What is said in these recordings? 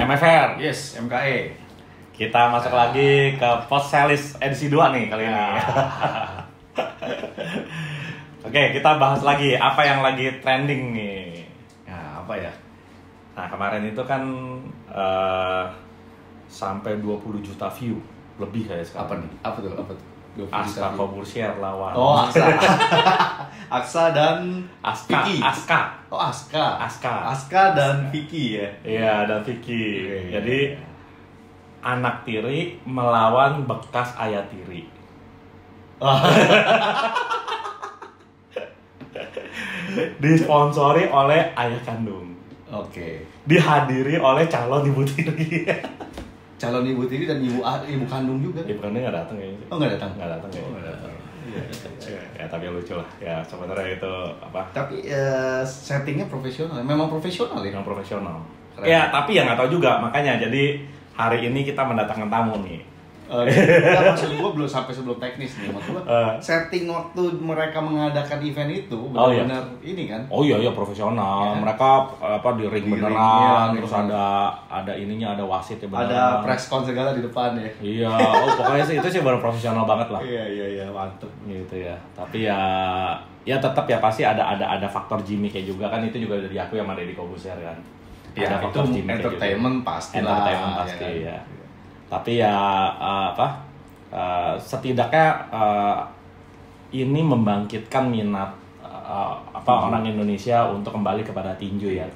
MFR. Yes, MKE. Kita masuk lagi ke Post Sales edisi 2 nih kali ini. Oke, kita bahas lagi apa yang lagi trending nih. Nah, apa ya? Nah, kemarin itu kan sampai 20 juta view lebih kayak sekarang. Apa nih? Apa tuh? 20 Aska juta view. Kobusier lawan. Oh, Aksa. Aksa dan Vicky. Aska. Oh, Aska. Aska. Aska dan Vicky ya. Iya, dan Vicky. Iya. Jadi anak tiri melawan bekas ayah tiri. Disponsori oleh ayah kandung. Oke. Dihadiri oleh calon ibu tiri. Calon ibu tiri dan ibu kandung juga. Ibu kandung nggak datang kayaknya. Oh, nggak datang. Nggak datang kayaknya. Oh, nggak datang. Ya, tapi lucu lah. Ya, sebenarnya itu apa? Tapi settingnya profesional. Memang profesional ya. Yang profesional. Keren. Ya, tapi ya nggak tahu juga. Makanya jadi hari ini kita mendatangkan tamu nih. Enggak, maksud gue belum sampai sebelum teknis nih. Maksud gue setting waktu mereka mengadakan event itu benar-benar ini kan. Oh iya profesional. Ya. Mereka apa di ring Di beneran, ring, terus ya. ada ininya, ada wasit ya beneran. Ada press con segala di depan ya. Iya, pokoknya sih itu sih baru profesional banget lah. Iya, mantep. Gitu ya. Tapi ya tetap ya pasti ada faktor gimmick-nya juga kan, itu juga udah diakui sama Deddy Kobusier kan. Ya, Ada itu entertainment juga. pasti lah. Entertainment pasti ya. ya. Tapi ya setidaknya ini membangkitkan minat orang Indonesia untuk kembali kepada tinju ya.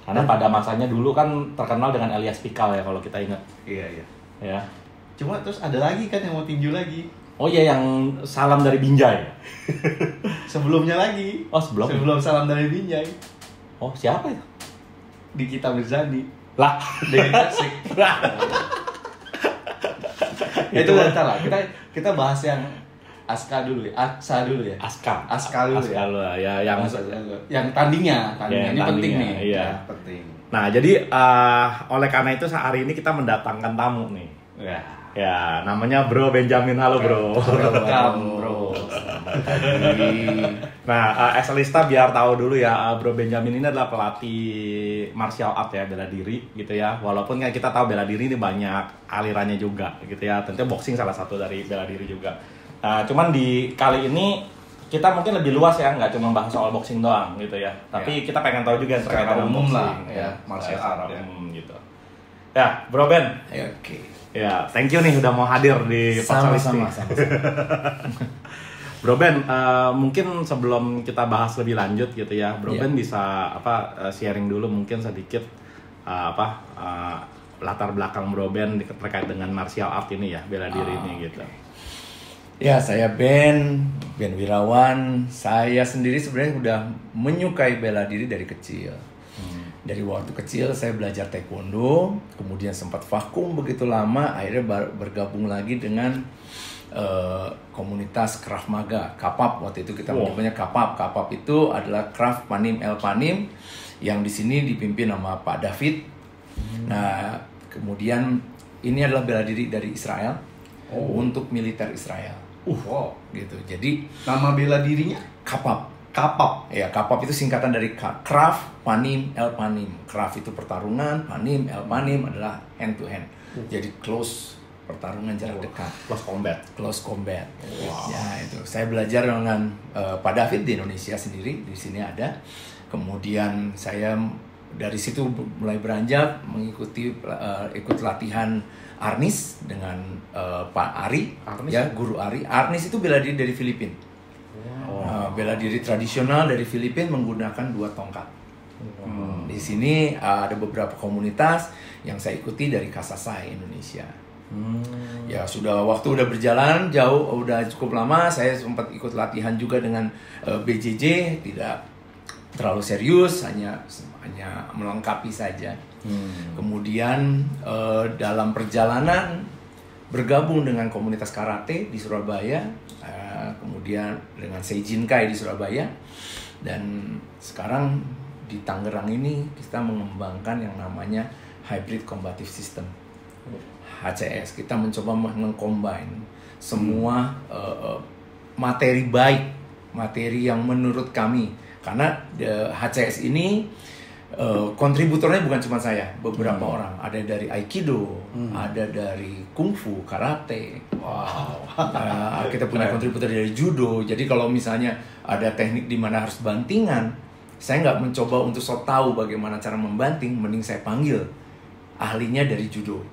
Karena pada masanya dulu kan terkenal dengan Elias Pikal ya kalau kita ingat. Iya. Ya. Cuma terus ada lagi kan yang mau tinju lagi. Oh iya, yang salam dari Binjai. Sebelumnya lagi. Oh, sebelum salam dari Binjai. Oh, siapa itu? Dikita Mirzani. Lah, Dewi Persik. Itu bentar lah. Kita bahas yang Aska dulu ya. Aksa dulu ya. Aska dulu ya. Yang tandingnya ini penting nih. Iya. Ya, penting. Nah, jadi oleh karena itu hari ini kita mendatangkan tamu nih. Ya, namanya Bro Benjamin. Halo, Bro. Welcome, Bro. Nah, Eselista biar tahu dulu ya, Bro Benjamin ini adalah pelatih martial art ya, bela diri gitu ya. Walaupun kan kita tahu bela diri ini banyak alirannya juga gitu ya. Tentu boxing salah satu dari bela diri juga. Nah, cuman di kali ini kita mungkin lebih luas ya, nggak cuma bahas soal boxing doang gitu ya. Tapi kita pengen tahu juga terkait dengan umum boxing, lah, ya, martial art ya. Gitu. Ya, Bro Ben. Oke. Ya, thank you nih udah mau hadir di podcast ini. Sama. Bro Ben, mungkin sebelum kita bahas lebih lanjut gitu ya, Bro Ben bisa sharing dulu mungkin sedikit latar belakang Bro Ben terkait dengan martial art ini ya, bela diri ini gitu. Ya, saya Ben Wirawan. Saya sendiri sebenarnya udah menyukai bela diri dari kecil. Dari waktu kecil saya belajar taekwondo, kemudian sempat vakum begitu lama, akhirnya bergabung lagi dengan komunitas Krav Maga, Kapap. Waktu itu kita menyebutnya Kapap. Kapap itu adalah Krav Panim El Panim yang di sini dipimpin sama Pak David. Nah, kemudian ini adalah bela diri dari Israel untuk militer Israel. Gitu. Jadi Nama bela dirinya Kapap. Ya, Kapap itu singkatan dari Krav Panim El Panim. Krav itu pertarungan, Panim El Panim adalah hand to hand. Jadi close, pertarungan jarak dekat. Close combat. Ya, itu. Saya belajar dengan Pak David di Indonesia sendiri, di sini ada. Kemudian saya dari situ mulai beranjak mengikuti ikut latihan Arnis dengan Pak Ari, Guru Ari. Arnis itu bela diri dari Filipina. Bela diri tradisional dari Filipina menggunakan 2 tongkat. Di sini ada beberapa komunitas yang saya ikuti dari Kasasai Indonesia. Ya waktu udah berjalan jauh, udah cukup lama. Saya sempat ikut latihan juga dengan BJJ, tidak terlalu serius, hanya melengkapi saja. Kemudian dalam perjalanan bergabung dengan komunitas karate di Surabaya, kemudian dengan Seijinkai di Surabaya, dan sekarang di Tangerang ini kita mengembangkan yang namanya Hybrid Combative System, HCS. Kita mencoba meng-combine semua materi baik, materi yang menurut kami, karena HCS ini kontributornya bukan cuma saya, beberapa orang. Ada dari Aikido, ada dari Kungfu, Karate. Wow. Kita punya kontributor dari Judo. Jadi kalau misalnya ada teknik di mana harus bantingan, saya nggak mencoba untuk sok tahu bagaimana cara membanting, mending saya panggil ahlinya dari Judo.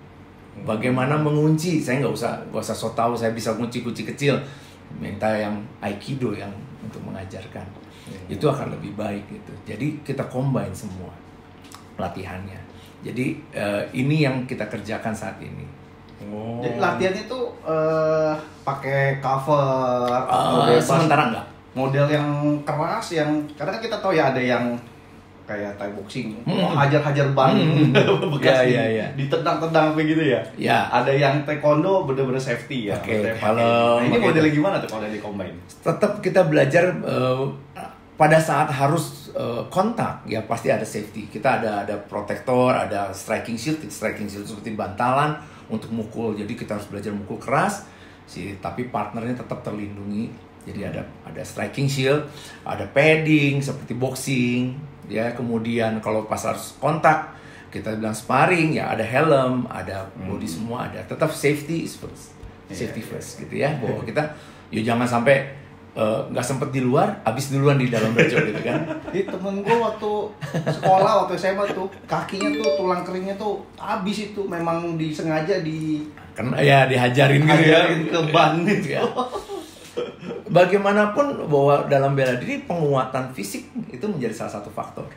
Bagaimana mengunci, saya nggak usah sok tahu, saya bisa kunci-kunci kecil. Minta yang Aikido yang untuk mengajarkan. Itu akan lebih baik gitu. Jadi kita combine semua latihannya. Jadi ini yang kita kerjakan saat ini. Jadi latihannya tuh pakai cover atau bebas? Sementara enggak. Model yang keras, yang karena kan kita tahu ya ada yang kayak Thai boxing, hajar-hajar ban bekas ditendang-tendang begitu ya. Ya. Ada yang taekwondo bener-bener safety ya. Oke, kalau ini modelnya gimana tuh kalau di combine? Tetap kita belajar pada saat harus kontak ya pasti ada safety. Kita ada protektor, ada striking shield seperti bantalan untuk mukul. Jadi kita harus belajar mukul keras tapi partnernya tetap terlindungi. Jadi ada striking shield, ada padding seperti boxing ya. Kemudian kalau pas harus kontak kita bilang sparring ya ada helm, ada body semua ada. Tetap safety first. Safety first gitu ya. Bahwa kita jangan sampai nggak sempet di luar, habis duluan di dalam dojo gitu kan. Temen gue waktu sekolah, waktu SMA tuh kakinya tuh tulang keringnya tuh habis itu, memang disengaja dihajarin gitu ya ke ban itu ya. Bagaimanapun bahwa dalam bela diri penguatan fisik itu menjadi salah satu faktor.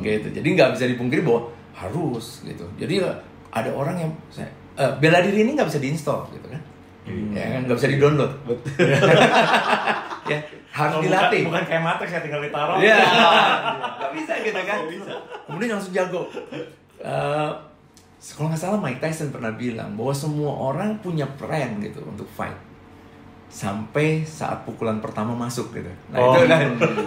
Gitu. Jadi nggak bisa dipungkiri bahwa harus gitu. Jadi ada orang yang bela diri ini nggak bisa diinstal gitu kan. Ya kan nggak bisa di-download. Betul. Ya, harus dilatih. Bukan kayak Matrix ya tinggal ditaruh. Iya. Nggak bisa gitu kan. Kemudian langsung jago. Kalau nggak salah Mike Tyson pernah bilang bahwa semua orang punya plan gitu untuk fight sampai saat pukulan pertama masuk gitu. Nah itu kan,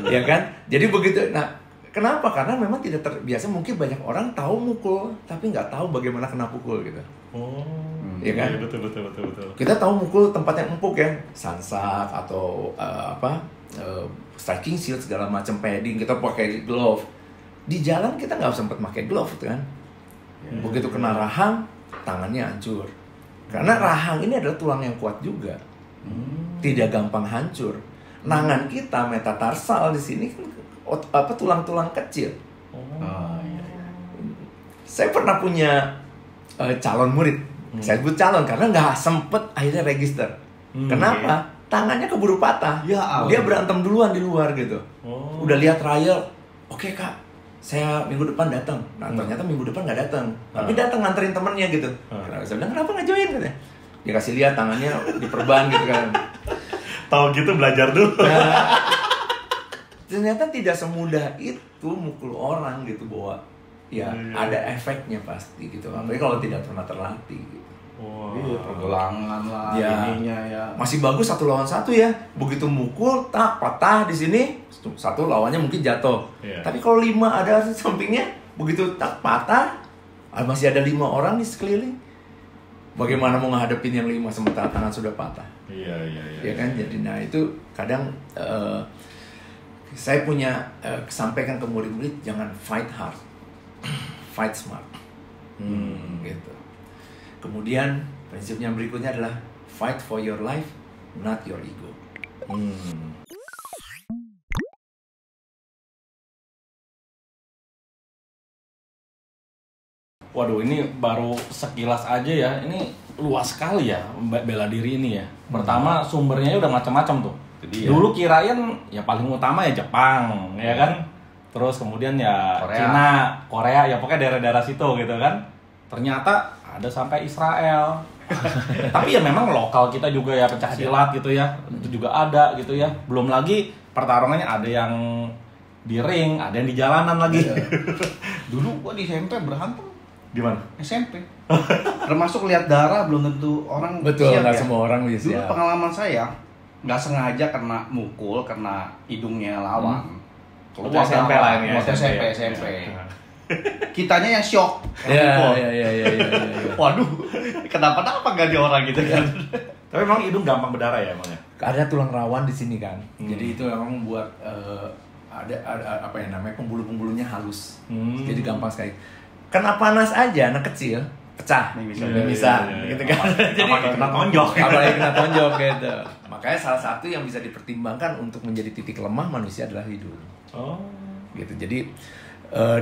ya kan. Jadi begitu. Nah kenapa? Karena memang tidak terbiasa. Mungkin banyak orang tahu mukul tapi nggak tahu bagaimana kena pukul gitu. Ya kan? Iya, betul. Kita tahu mukul tempat yang empuk ya, sansak atau striking shield segala macam, padding, kita pakai glove. Di jalan kita nggak sempat pakai glove kan. Begitu kena rahang, tangannya hancur. Karena rahang ini adalah tulang yang kuat juga. Tidak gampang hancur. Nangan kita metatarsal di sini kan tulang-tulang kecil. Saya pernah punya calon murid. Saya sebut calon karena nggak sempet akhirnya register. Kenapa? Tangannya keburu patah. Dia berantem duluan di luar gitu. Udah lihat trial, oke kak, saya minggu depan datang. Nah ternyata minggu depan nggak datang, tapi datang nganterin temennya gitu. Saya bilang kenapa nggak join katanya? Dia kasih lihat tangannya diperban gitu kan. Tahu gitu belajar dulu. Nah, ternyata tidak semudah itu mukul orang gitu, bahwa ada efeknya pasti gitu. Apalagi kalau tidak pernah terlatih gitu. Pergelangan lah ininya ya. Masih bagus 1 lawan 1 ya. Begitu mukul tak patah di sini, satu lawannya mungkin jatuh. Tapi kalau 5 ada sampingnya, begitu tak patah, masih ada 5 orang di sekeliling. Bagaimana mau ngadepin yang 5 sementara tangan sudah patah? Ya kan? Jadi itu kadang saya punya sampaikan ke murid-murid, jangan fight hard, fight smart. Gitu. Kemudian prinsip yang berikutnya adalah fight for your life, not your ego. Waduh, ini baru sekilas aja ya. Ini luas sekali ya bela diri ini ya. Pertama sumbernya udah macam-macam tuh. Dulu kirain ya paling utama ya Jepang, ya kan? Terus kemudian ya Cina, Korea, ya pokoknya daerah-daerah situ gitu kan. Ternyata ada sampai Israel. Tapi ya memang lokal kita juga ya, pencak silat gitu ya. Itu juga ada gitu ya. Belum lagi pertarungannya ada yang di ring, ada yang di jalanan lagi. Dulu gua di SMP berantem. Di mana? SMP. Termasuk lihat darah belum tentu orang betul, siap nggak ya. Semua orang bisa. Dulu pengalaman saya nggak sengaja kena mukul, kena hidungnya lawan. Waktu SMP lah ini ya. Waktu SMP. Kitanya yang shock. Iya. Waduh, kenapa nggak di orang gitu kan? Tapi memang hidung gampang berdarah ya emangnya? Ada tulang rawan di sini kan. Jadi itu memang buat ada apa ya namanya, pembuluh-pembuluhnya halus. Jadi gampang sekali. Kena panas aja anak kecil pecah, bisa gitu kan. Jadi kena tonjok. Apalagi kena tonjok gitu. Makanya salah satu yang bisa dipertimbangkan untuk menjadi titik lemah manusia adalah hidung. Gitu. Jadi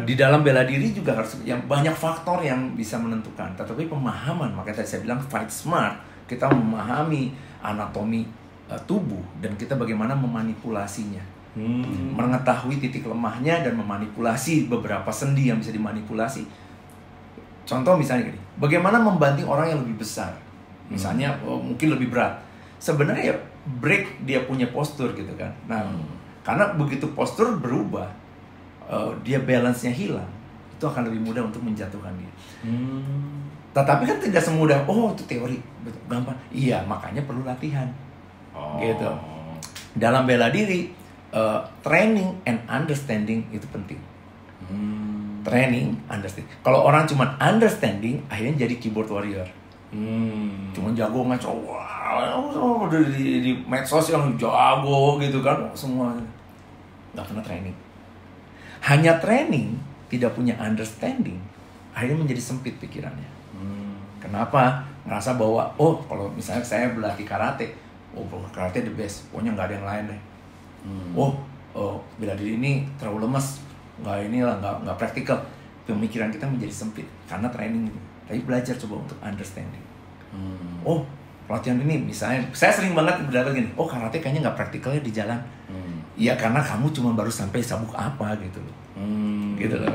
di dalam bela diri juga harus yang banyak faktor yang bisa menentukan. Tetapi pemahaman, makanya tadi saya bilang fight smart, kita memahami anatomi tubuh dan kita bagaimana memanipulasinya. Mengetahui titik lemahnya dan memanipulasi beberapa sendi yang bisa dimanipulasi. Contoh misalnya gini, bagaimana membanting orang yang lebih besar, misalnya mungkin lebih berat. Sebenarnya ya break dia punya postur gitu kan. Nah, karena begitu postur berubah, dia balance-nya hilang, itu akan lebih mudah untuk menjatuhkan dia. Tetapi kan tidak semudah, itu teori, gampang. Iya, makanya perlu latihan. Gitu. Dalam bela diri, training and understanding itu penting. Training, understanding. Kalau orang cuma understanding, akhirnya jadi keyboard warrior. Cuma jago ngaco, di medsos yang jago gitu kan, semua nggak pernah training. Hanya training, tidak punya understanding, akhirnya menjadi sempit pikirannya. Kenapa? Ngerasa bahwa, kalau misalnya saya berlatih karate, karate the best, pokoknya nggak ada yang lain deh. Bela diri ini terlalu lemas, nggak praktikal. Pemikiran kita menjadi sempit karena training itu. Tapi belajar coba untuk understanding. Pelatihan ini misalnya, saya sering banget berdapat gini, karate kayaknya nggak praktikalnya di jalan. Iya, karena kamu cuma baru sampai sabuk apa gitu loh. Gitu loh.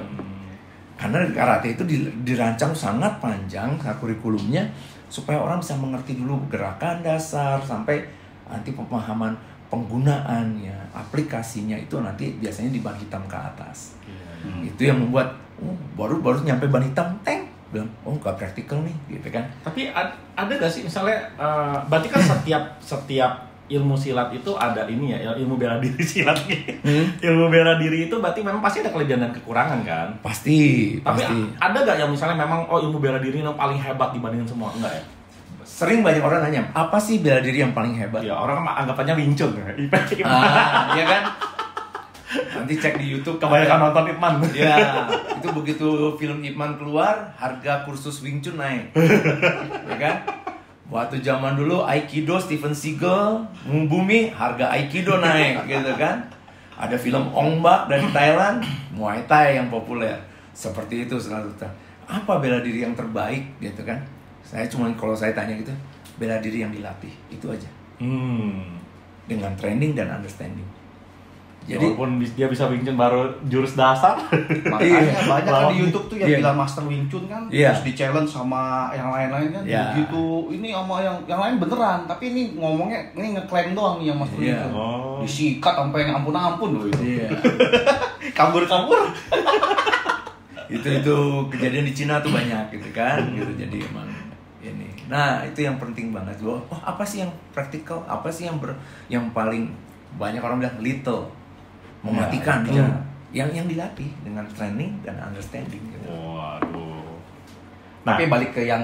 Karena karate itu dirancang sangat panjang kurikulumnya supaya orang bisa mengerti dulu gerakan dasar sampai nanti pemahaman penggunaannya, aplikasinya itu nanti biasanya di ban hitam ke atas. Itu yang membuat baru nyampe ban hitam, bilang nggak praktikal nih, gitu kan. Tapi ada nggak sih misalnya, berarti kan setiap ilmu silat itu ada ini ya, ilmu bela diri silat gitu. Ilmu bela diri itu berarti memang pasti ada kelebihan dan kekurangan kan? Pasti. Tapi ada nggak yang misalnya memang ilmu bela diri yang paling hebat dibandingin semua? Enggak ya? Sering banyak orang nanya, apa sih bela diri yang paling hebat? Ya orang kan anggapannya Wing Chun ya. Iya kan? Nanti cek di YouTube, kebanyakan nonton Ip Man. Ya, itu begitu film Ip Man keluar, harga kursus Wing Chun naik. Ya kan? Waktu zaman dulu Aikido Steven Seagal membumi, harga Aikido naik gitu kan. Ada film Ong Bak dari Thailand, Muay Thai yang populer. Seperti itu selalu. Apa bela diri yang terbaik gitu kan? Kalau saya tanya gitu, bela diri yang dilatih, itu aja. Dengan training dan understanding. Jadi walaupun dia bisa Wing Chun baru jurus dasar. Makanya banyak kan di YouTube tuh yang bilang master Wing Chun kan, terus di challenge sama yang lain-lain kan, begitu ini sama yang lain beneran, tapi ini ngomongnya ini ngeklaim doang nih yang master Wing Chun. Disikat sampai ampun-ampun loh itu. Kabur-kabur. itu kejadian di Cina tuh banyak gitu kan, gitu. Jadi emang ini. Nah, itu yang penting banget loh. Apa sih yang praktikal? Apa sih yang paling banyak orang bilang little? Mematikan di jalan. Yang dilatih dengan training dan understanding gitu. Waduh. Nah, tapi balik ke yang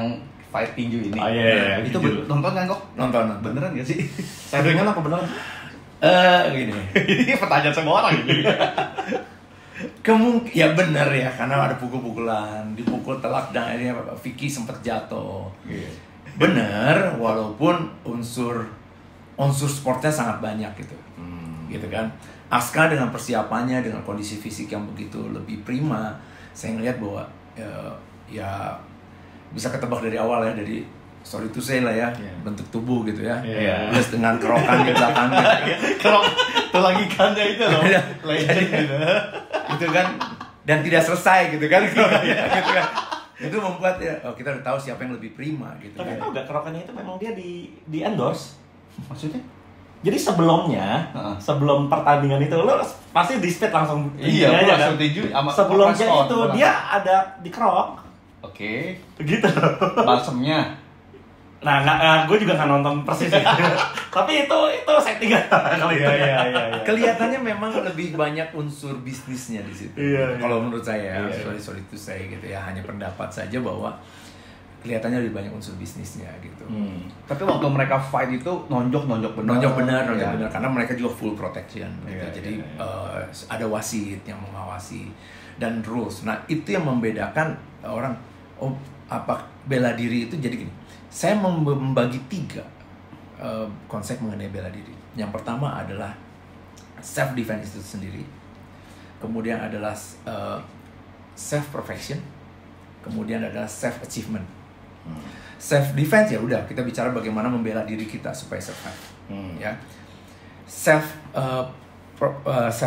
fight tinju ini. Iya. Itu nonton kan kok? Nonton. Beneran gak sih? Saya dengar apa beneran? Gini. Ini pertanyaan semua orang ini. Ya benar ya, karena ada pukul-pukulan, dipukul telak dan akhirnya Vicky sempat jatuh. Bener, walaupun unsur sportnya sangat banyak gitu. Gitu kan. Aska dengan persiapannya, dengan kondisi fisik yang begitu lebih prima, saya ngelihat bahwa ya bisa ketebak dari awal ya, dari sorry to say lah ya, bentuk tubuh gitu ya, plus dengan kerokan di belakangnya. Kerok tulang ikannya itu loh, legend gitu. Gitu kan, dan tidak selesai gitu kan, gitu kan. Itu membuat kita udah tahu siapa yang lebih prima gitu. Tapi tahu nggak kerokannya itu memang dia di endorse? Maksudnya? Jadi sebelum pertandingan itu lo pasti di speed langsung aja kan? Sebelumnya itu dia ada di kerok. Oke. Gitu. Balsemnya. Nah, gue juga nggak nonton persis ya. Tapi itu settingan kali ya. Kelihatannya memang lebih banyak unsur bisnisnya di situ. Kalau menurut saya, sorry to say gitu ya, hanya pendapat saja bahwa kelihatannya lebih banyak unsur bisnisnya gitu. Tapi waktu mereka fight itu nonjok benar. Nonjok benar karena mereka juga full protection gitu. Jadi ada wasit yang mengawasi dan rules. Nah, itu yang membedakan orang bela diri itu jadi gini. Saya membagi 3 konsep mengenai bela diri. Yang pertama adalah self defense itu sendiri. Kemudian adalah self perfection. Kemudian adalah self achievement. Self defense ya udah kita bicara bagaimana membela diri kita supaya survive. Ya. Self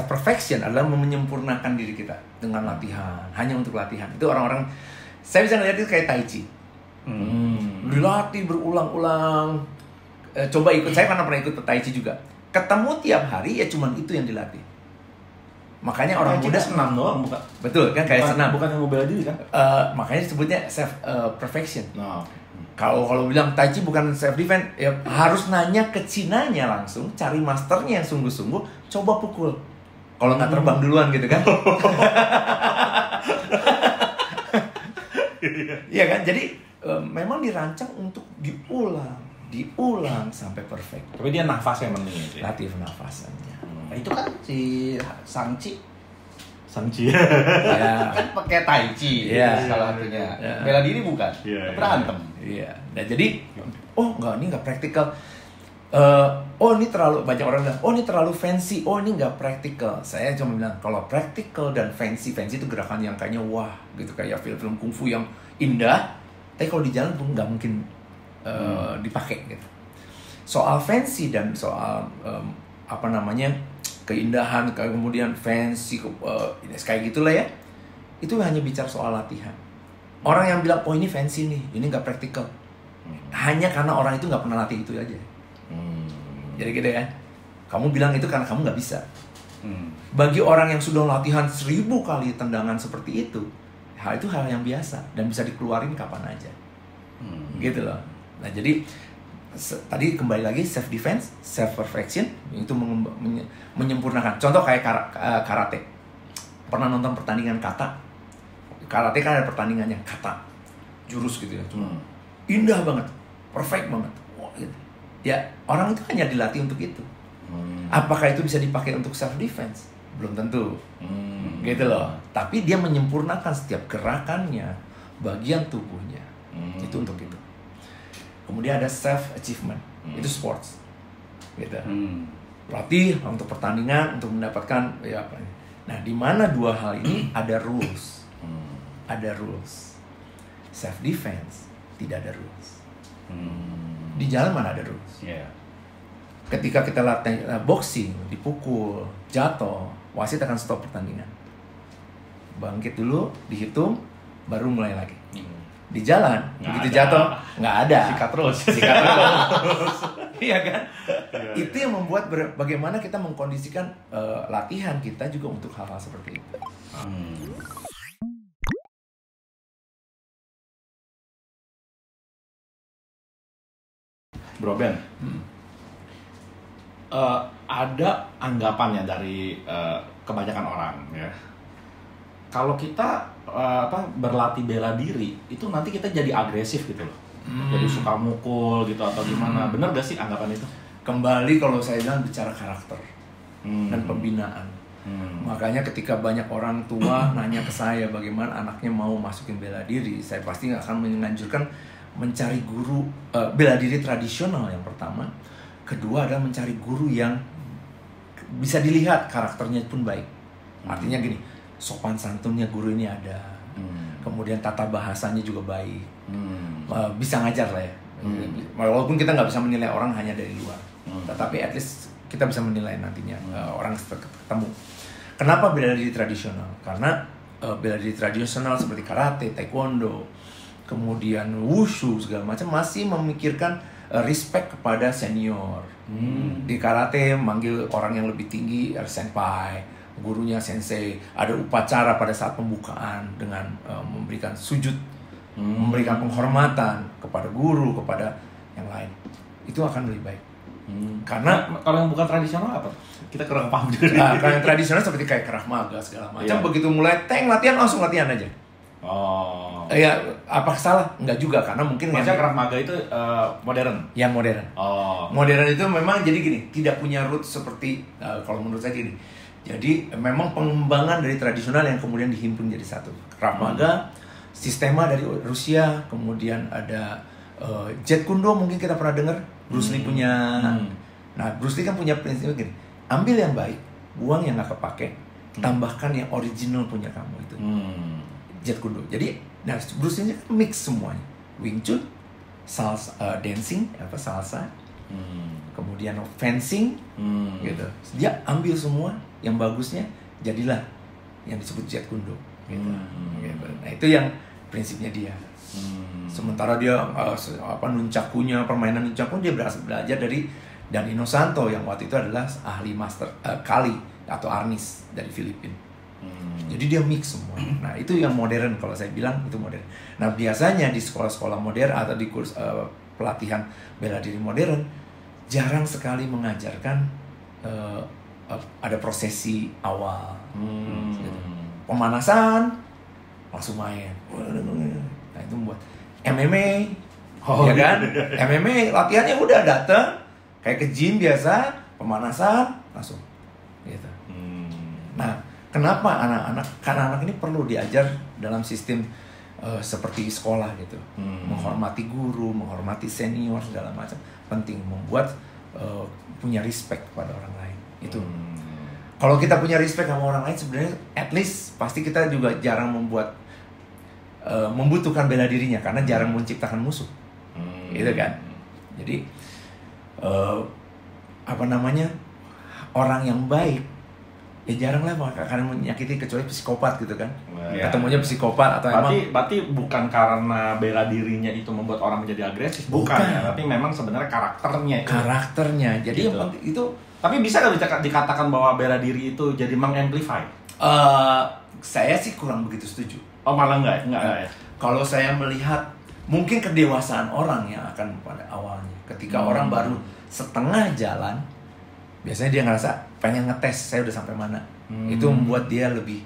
perfection adalah menyempurnakan diri kita dengan latihan, hanya untuk latihan. Itu orang-orang saya bisa ngeliat itu kayak tai chi. Dilatih berulang-ulang. Coba ikut, saya kan pernah ikut tai chi juga. Ketemu tiap hari ya cuman itu yang dilatih. Makanya orang muda senam doang, bukan? Betul kan, kayak senam. Bukan yang mau bela diri kan? Makanya disebutnya self perfection. Kalau bilang tai chi bukan self defense, ya harus nanya ke Cinanya langsung, cari masternya yang sungguh-sungguh, coba pukul. Kalau nggak terbang duluan gitu kan? Iya kan? Jadi memang dirancang untuk diulang sampai perfect. Tapi dia nafasnya penting. Latih nafasannya. Nah, itu kan si Shang-Chi ya. Kan pakai tai chi salah satunya. Bela diri bukan? Berantem. Iya. Nah, jadi ini nggak praktikal. Ini terlalu banyak orang bilang, ini terlalu fancy, ini nggak praktikal. Saya cuma bilang kalau praktikal dan fancy itu gerakan yang kayaknya wah gitu, kayak film-film kungfu yang indah. Tapi kalau di jalan pun nggak mungkin dipakai gitu. Soal fancy dan soal keindahan, kemudian fancy, kayak gitulah ya. Itu hanya bicara soal latihan. Orang yang bilang, ini fancy nih, ini nggak praktikal. Hanya karena orang itu nggak pernah latih itu aja. Jadi gitu ya. Kamu bilang itu karena kamu nggak bisa. Bagi orang yang sudah latihan 1000 kali tendangan seperti itu, itu hal yang biasa dan bisa dikeluarin kapan aja. Gitu loh. Nah, jadi tadi kembali lagi self defense, self perfection itu menyempurnakan. Contoh kayak karate. Pernah nonton pertandingan kata? Karate kan ada pertandingannya kata, jurus gitu ya. Indah banget, perfect banget. Wah, gitu. Ya orang itu hanya dilatih untuk itu. Apakah itu bisa dipakai untuk self defense? Belum tentu. Gitu loh. Tapi dia menyempurnakan setiap gerakannya, bagian tubuhnya. Itu untuk itu. Kemudian ada self achievement, itu sports, gitu. Latih untuk pertandingan, untuk mendapatkan ya apa? Nah, di mana 2 hal ini ada rules, ada rules. Self defense tidak ada rules. Di jalan mana ada rules? Ketika kita latih boxing, dipukul, jatuh, wasit akan stop pertandingan. Bangkit dulu, dihitung, baru mulai lagi. Di jalan, begitu jatuh, nggak ada. Sikat terus. Iya kan? Itu yang membuat bagaimana kita mengkondisikan latihan kita juga untuk hal-hal seperti itu. Bro Ben, ada anggapannya dari kebanyakan orang ya. Kalau kita berlatih bela diri itu nanti kita jadi agresif gitu loh, jadi suka mukul gitu atau gimana. Bener gak sih anggapan itu? Kembali kalau saya bilang bicara karakter dan pembinaan. Makanya ketika banyak orang tua nanya ke saya bagaimana anaknya mau masukin bela diri, saya pasti akan menganjurkan mencari guru bela diri tradisional yang pertama. Kedua adalah mencari guru yang bisa dilihat karakternya pun baik. Artinya gini, sopan santunnya guru ini ada, kemudian tata bahasanya juga baik, bisa ngajar lah ya. Walaupun kita nggak bisa menilai orang hanya dari luar, tetapi at least kita bisa menilai nantinya orang ketemu. Kenapa bela diri tradisional? Karena bela diri tradisional seperti karate, taekwondo, kemudian wushu segala macam masih memikirkan respect kepada senior. Di karate manggil orang yang lebih tinggi senpai, gurunya sensei, ada upacara pada saat pembukaan dengan memberikan sujud, memberikan penghormatan kepada guru, kepada yang lain. Itu akan lebih baik. Karena kalau yang bukan tradisional apa? Kita kurang paham juga. Nah, kalau yang tradisional seperti kayak Krav Maga segala macam, begitu mulai latihan langsung latihan aja. Ya, apa salah? Enggak juga, karena mungkin maksudnya Krav Maga itu modern? Ya, modern. Modern itu memang jadi gini, tidak punya root seperti, kalau menurut saya gini. Jadi, memang pengembangan dari tradisional yang kemudian dihimpun jadi satu. Krav Maga, sistema dari Rusia, kemudian ada Jet Kundo, mungkin kita pernah dengar. Bruce Lee punya. Nah, Bruce Lee kan punya prinsip gini, ambil yang baik, buang yang nggak kepake, tambahkan yang original punya kamu itu. Jet Kundo. Jadi, nah Bruce Lee mix semuanya. Wing Chun, salsa, dancing, salsa, kemudian fencing, gitu. Dia ambil semua yang bagusnya, jadilah yang disebut Jet Kundo. Gitu. Nah itu yang prinsipnya dia. Sementara dia nunchakunya, permainan nunchaku dia belajar dari Danilo Santo yang waktu itu adalah ahli master Kali atau Arnis dari Filipina. Jadi dia mix semua. Nah itu yang modern, kalau saya bilang itu modern. Nah biasanya di sekolah-sekolah modern atau di kurs pelatihan bela diri modern jarang sekali mengajarkan ada prosesi awal, gitu. Pemanasan langsung main. Nah itu membuat MMA, ya kan? MMA latihannya udah datang kayak ke gym biasa, pemanasan langsung, gitu. Nah, kenapa anak-anak? Karena anak ini perlu diajar dalam sistem seperti sekolah gitu, menghormati guru, menghormati senior segala macam, penting membuat punya respect pada orang lain itu. Kalau kita punya respect sama orang lain, sebenarnya at least pasti kita juga jarang membutuhkan bela dirinya karena jarang menciptakan musuh, gitu kan. Jadi orang yang baik ya jarang lah akan menyakiti kecuali psikopat gitu kan. Ketemunya psikopat atau berarti bukan karena bela dirinya itu membuat orang menjadi agresif, bukan. Ya, tapi memang sebenarnya karakternya. Jadi gitu. Itu tapi bisa nggak dikatakan bahwa bela diri itu jadi mengamplify? Saya sih kurang begitu setuju. Oh malah enggak ya? Kalau saya melihat mungkin kedewasaan orang yang akan pada awalnya, ketika orang baru setengah jalan, biasanya dia ngerasa pengen ngetes saya udah sampai mana. Itu membuat dia lebih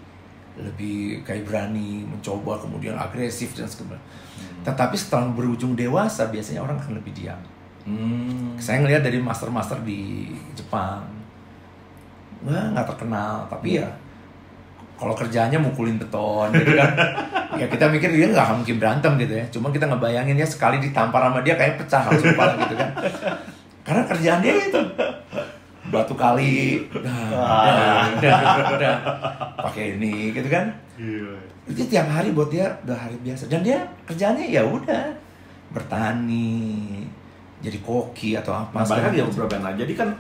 kayak berani mencoba, kemudian agresif dan sebagainya. Tetapi setelah berujung dewasa biasanya orang akan lebih diam. Saya ngelihat dari master-master di Jepang, nggak terkenal, tapi ya kalau kerjanya mukulin beton gitu kan, ya kita mikir dia nggak akan mungkin berantem gitu ya. Cuma kita ngebayangin ya sekali ditampar sama dia kayak pecah langsung kepala gitu kan. Karena kerjaan dia itu batu kali, pakai ini gitu kan. Itu tiap hari buat dia udah hari biasa. Dan dia kerjanya ya udah bertani, jadi koki atau apa. Bahkan dia berbeda. Jadi kan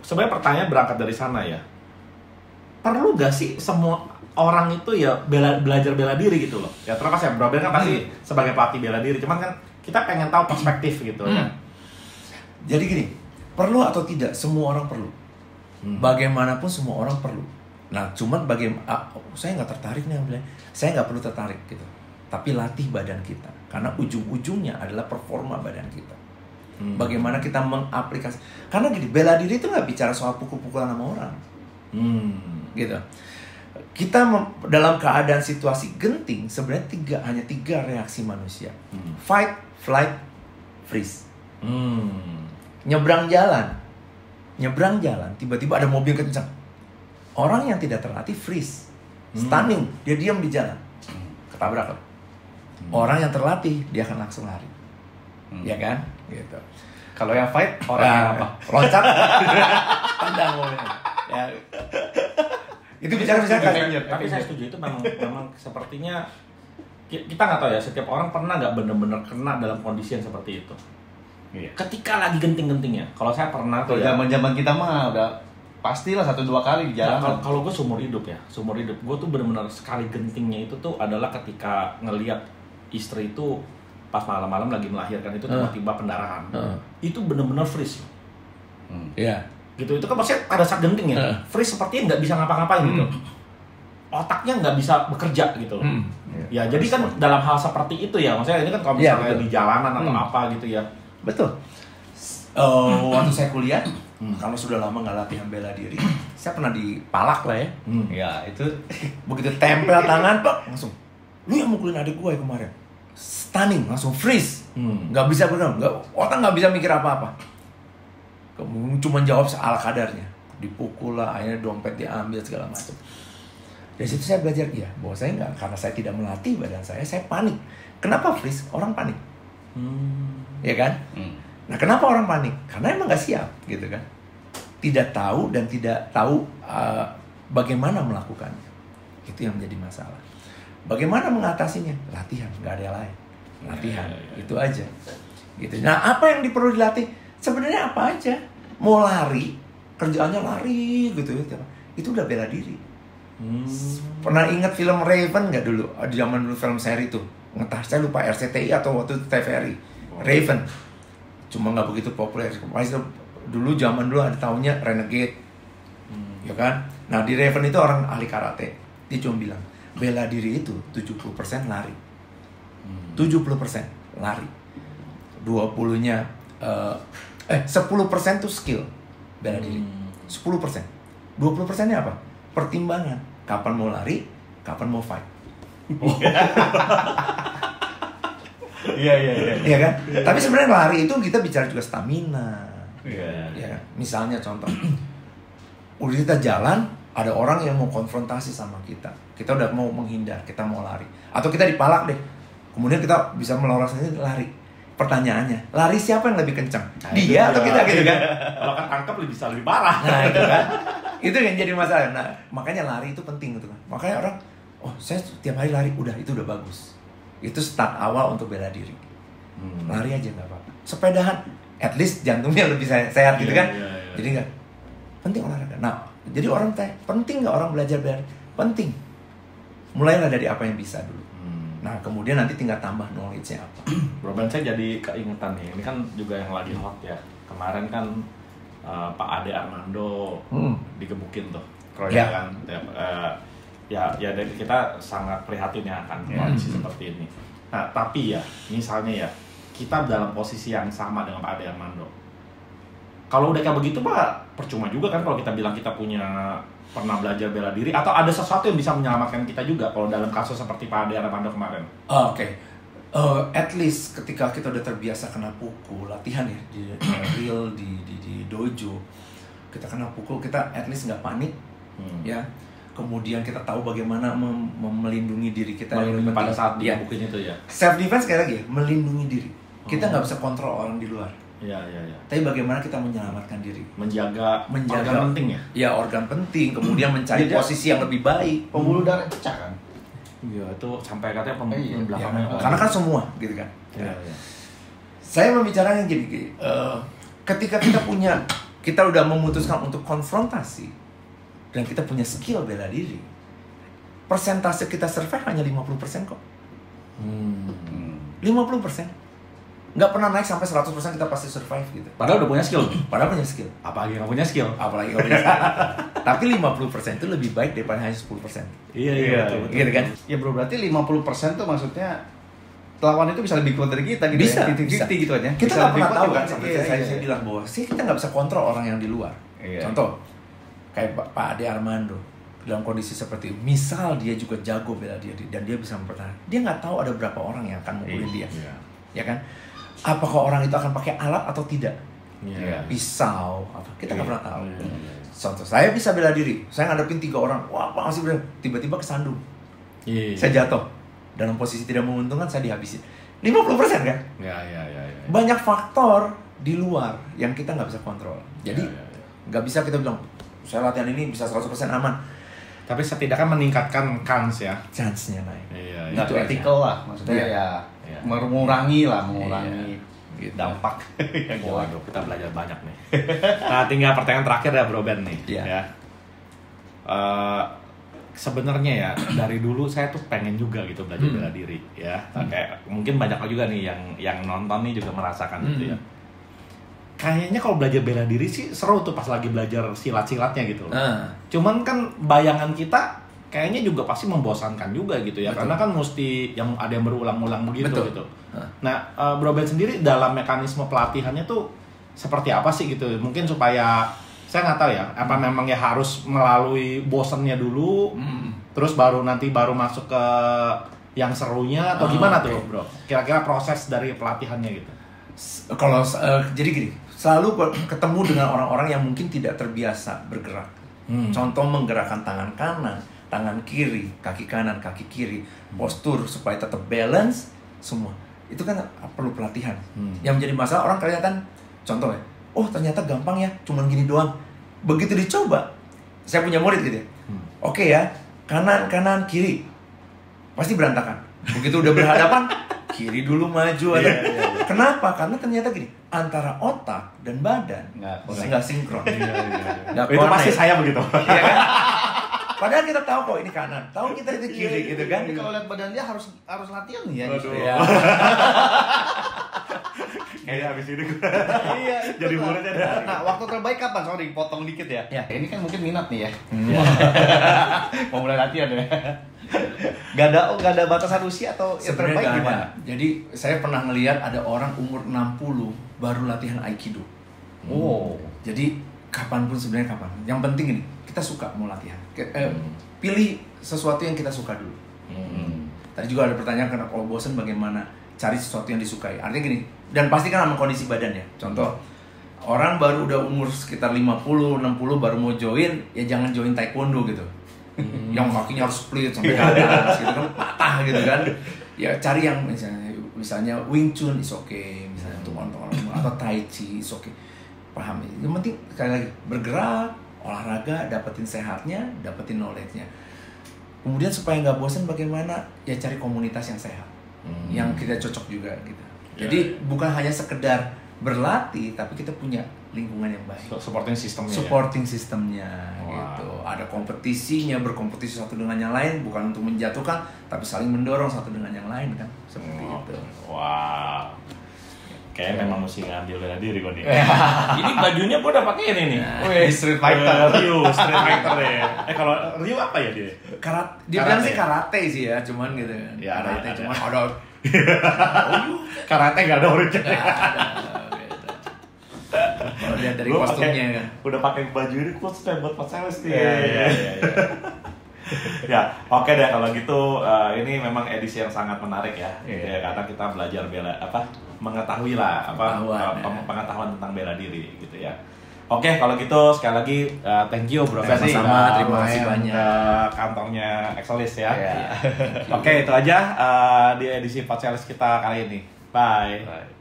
sebenarnya pertanyaan berangkat dari sana ya. Perlu gak sih semua orang itu ya belajar bela diri gitu loh? Ya terlepas ya, Bro Ben kan pasti sebagai pelatih bela diri. Cuman kan kita pengen tahu perspektif gitu kan. Jadi gini, perlu atau tidak, semua orang perlu. Bagaimanapun semua orang perlu. Nah, cuman saya nggak tertarik nih, saya nggak perlu tertarik gitu. Tapi latih badan kita, karena ujung-ujungnya adalah performa badan kita. Bagaimana kita mengaplikasi? Karena gini, bela diri itu nggak bicara soal pukul-pukulan sama orang. Gitu. Kita dalam keadaan situasi genting sebenarnya hanya tiga reaksi manusia. Fight, flight, freeze. Nyebrang jalan, tiba-tiba ada mobil kencang. Orang yang tidak terlatih freeze, stunning, dia diam di jalan, ketabrak. Orang yang terlatih dia akan langsung lari, ya kan? Gitu. Kalau yang fight, orang yang apa? Loncat, tendang mobilnya. Ya. Itu bicara tapi saya setuju itu memang sepertinya kita nggak tahu ya, setiap orang pernah nggak benar-benar kena dalam kondisi yang seperti itu. Iya. Ketika lagi genting-gentingnya, kalau saya pernah tuh ya. Zaman kita mah udah pastilah 1-2 kali di jalan. Nah, kalau gue seumur hidup gue tuh benar-benar sekali gentingnya itu tuh adalah ketika ngelihat istri itu pas malam-malam lagi melahirkan itu tiba-tiba pendarahan. Itu benar-benar freeze. Iya. Gitu, itu kan maksudnya pada saat genting ya, freeze sepertinya nggak bisa ngapa-ngapain gitu, otaknya nggak bisa bekerja gitu loh. Ya jadi kan dalam hal seperti itu ya, maksudnya ini kan kalau misalnya di jalanan atau apa gitu ya. Betul. Waktu saya kuliah, kalau sudah lama nggak latihan bela diri, saya pernah dipalak lah ya. Ya itu begitu tempel tangan pak langsung lu yang mukulin adik gue ya kemarin. Stunning, langsung freeze. Nggak bisa bergerak, otak nggak bisa mikir apa-apa. Cuma jawab ala kadarnya. Dipukul lah, akhirnya dompet diambil segala macam. Dari situ saya belajar bahwa saya nggak, karena saya tidak melatih badan saya panik. Kenapa freeze? Orang panik. Ya kan? Nah, kenapa orang panik? Karena emang nggak siap, gitu kan? Tidak tahu dan tidak tahu bagaimana melakukannya. Itu yang menjadi masalah. Bagaimana mengatasinya? Latihan, nggak ada lain. Latihan, itu aja. Gitu. Nah, apa yang perlu dilatih? Sebenarnya apa aja? Mau lari, kerjaannya lari gitu ya. Itu udah bela diri. Pernah ingat film Raven nggak dulu? Di zaman dulu film seri itu. Entah saya lupa RCTI atau waktu TVRI. Raven. Cuma nggak begitu populer. Dulu zaman dulu ada tahunnya Renegade. Ya kan? Nah, di Raven itu orang ahli karate. Dia cuma bilang, bela diri itu 70% lari. 70% lari. 20-nya 10% tuh skill bela diri. 10%. 20%-nya apa? Pertimbangan. Kapan mau lari, kapan mau fight. Iya. Iya kan? Tapi sebenarnya lari itu kita bicara juga stamina. Iya. Ya, misalnya contoh. Udah kita jalan, ada orang yang mau konfrontasi sama kita. Kita udah mau menghindar, kita mau lari. Atau kita dipalak deh. Kemudian kita bisa melorot sendiri lari. Pertanyaannya, lari siapa yang lebih kencang? Nah, dia atau kita gitu kan? Kalau kan tangkap bisa lebih parah. Nah, itu kan. Itu yang jadi masalah. Nah, makanya lari itu penting gitu kan. Makanya orang, saya tiap hari lari, itu udah bagus. Itu start awal untuk bela diri. Lari aja nggak apa-apa. Sepedahan, at least jantungnya lebih sehat gitu kan. Jadi nggak penting olahraga. Nah, jadi orang tanya, penting nggak orang belajar bela diri? Penting. Mulailah dari apa yang bisa dulu. Nah, kemudian nanti tinggal tambah knowledge-nya apa. Bro Ben, saya jadi keingetan nih. Ini kan juga yang lagi hot ya. Kemarin kan Pak Ade Armando digebukin tuh. Kroya kan. Ya dari kita sangat prihatin ya akan kondisi seperti ini. Nah, tapi ya, misalnya ya, kita dalam posisi yang sama dengan Pak Ade Armando. Kalau udah kayak begitu, Pak, percuma juga kan kalau kita bilang kita pernah belajar bela diri, atau ada sesuatu yang bisa menyelamatkan kita juga kalau dalam kasus seperti Pak Ade Armando kemarin. Oke. At least ketika kita udah terbiasa kena pukul, latihan ya di real di dojo, kita kena pukul, kita at least nggak panik, ya. Kemudian kita tahu bagaimana melindungi diri kita pada saat dibukin itu ya. Self defense kayak lagi, melindungi diri. Kita nggak bisa kontrol orang di luar. Iya. Tapi bagaimana kita menyelamatkan diri? Menjaga organ penting ya? Ya, organ penting. Kemudian mencari posisi yang lebih baik. Pembuluh darah pecah kan? Iya, itu sampai katanya pembuluh belakangnya. Karena kan semua, gitu kan? Iya. Saya membicarakan gini, ketika kita udah memutuskan untuk konfrontasi, dan kita punya skill bela diri, persentase kita survive hanya 50% kok. 50%. Nggak pernah naik sampai 100% kita pasti survive gitu. Padahal udah punya skill. Padahal punya skill. Apalagi nggak punya skill. Tapi 50% itu lebih baik daripada hanya 10%. Iya. Betul. Gitu kan? Ya bro, berarti 50% tuh maksudnya lawan itu bisa lebih kuat dari kita gitu. Bisa. gitu aja. Kita nggak pernah tahu kan. Saya bilang bahwa kita nggak bisa kontrol orang yang di luar. Contoh, kayak Pak Ade Armando dalam kondisi seperti itu. Misal dia juga jago bela diri dan dia bisa mempertahankan. Dia nggak tahu ada berapa orang yang akan mukulin dia. Ya kan? Apakah orang itu akan pakai alat atau tidak? Pisau, apa? Kita nggak pernah tahu. Contoh, saya bisa bela diri. Saya ngadepin 3 orang. Wah, masih berani. Tiba-tiba kesandung. Saya jatuh. Dalam posisi tidak menguntungkan, saya dihabisin. 50% kan? Iya. Banyak faktor di luar yang kita nggak bisa kontrol. Jadi, nggak bisa kita bilang, saya latihan ini bisa 100% aman. Tapi setidaknya meningkatkan chance-nya naik. Nggak tuh ethical lah, maksudnya ya mengurangi gitu. Dampak. Waduh, kita belajar banyak nih. Nah, tinggal pertanyaan terakhir ya Bro Ben nih. Ya. Sebenarnya ya dari dulu saya tuh pengen juga gitu belajar bela diri ya. Kayak mungkin banyak juga nih yang nonton nih juga merasakan gitu ya. Kayaknya kalau belajar bela diri sih seru tuh pas lagi belajar silat-silatnya gitu. Cuman kan bayangan kita kayaknya juga pasti membosankan juga gitu ya. Betul. Karena kan mesti yang ada yang berulang-ulang begitu. Betul. Gitu. Nah, Bro Ben sendiri dalam mekanisme pelatihannya tuh seperti apa sih gitu? Mungkin supaya saya nggak tahu ya, apa memang ya harus melalui bosannya dulu, terus baru masuk ke yang serunya atau gimana tuh, Bro? Kira-kira proses dari pelatihannya gitu. Kalau jadi gini, selalu ketemu dengan orang-orang yang mungkin tidak terbiasa bergerak. Contoh menggerakkan tangan kanan, tangan kiri, kaki kanan, kaki kiri, postur supaya tetap balance semua. Itu kan perlu pelatihan. Yang menjadi masalah orang kelihatan contoh ya, oh ternyata gampang ya, cuman gini doang. Begitu dicoba, saya punya murid gitu ya. Oke ya, kanan kanan kiri, pasti berantakan. Begitu udah berhadapan, kiri dulu maju. Kenapa? Karena ternyata gini, antara otak dan badan nggak sinkron. Itu pasti saya begitu. Iya kan? Padahal kita tahu kok ini kanan, tahu kita itu kiri gitu kan. Kalau lihat badan dia harus latihan nih ya. Iya. Kayaknya habis ini Iya. jadi muridnya ada. Nah, waktu terbaik kapan? Sorry, potong dikit ya. Ini kan mungkin minat nih ya. Mau mulai latihan ya. Gak ada batasan usia atau yang terbaik gimana? Jadi saya pernah ngelihat ada orang umur 60 baru latihan Aikido. Jadi kapanpun sebenarnya kapan. Yang penting ini kita suka mau latihan. Pilih sesuatu yang kita suka dulu. Tadi juga ada pertanyaan kalau bosan bagaimana cari sesuatu yang disukai. Artinya gini, dan pasti kan sama kondisi badan ya. Contoh, orang baru udah umur sekitar 50, 60 baru mau join, ya jangan join taekwondo gitu. Yang kakinya harus split sampai ke atas gitu kan, patah gitu kan. Ya cari yang misalnya Wing Chun is okay, misalnya untuk orang-orang atau Tai Chi is okay. Paham ya? Yang penting sekali lagi bergerak, olahraga, dapetin sehatnya, dapetin knowledge-nya. Kemudian supaya nggak bosan bagaimana? Ya cari komunitas yang sehat, yang kita cocok juga gitu. Jadi bukan hanya sekedar berlatih, tapi kita punya lingkungan yang baik. Supporting sistemnya gitu. Ada kompetisinya, berkompetisi satu dengan yang lain, bukan untuk menjatuhkan, tapi saling mendorong satu dengan yang lain kan. Seperti itu. Wow. Kayaknya memang mesti ngambil bela diri kok nih. Ini bajunya gua udah pakai ini nih. Street Fighter. Ryu, Street Fighter ya. Kalau Ryu apa ya dia? Dia bilang sih karate sih ya, cuman gitu kan. Ya karate ada. Cuman ada. Karate nggak ada originalnya. Kalau lihat dari kostumnya kan. Udah pakai baju ini khususnya buat Pak Sales nih. Ya, oke deh kalau gitu. Ini memang edisi yang sangat menarik ya. Ya karena kita belajar mengetahui lah pengetahuan tentang bela diri gitu ya. Oke, kalau gitu sekali lagi thank you Bro. Sama-sama, terima kasih banyak. Kantornya Excelis ya. Oke, itu aja di edisi Podcast kita kali ini. Bye.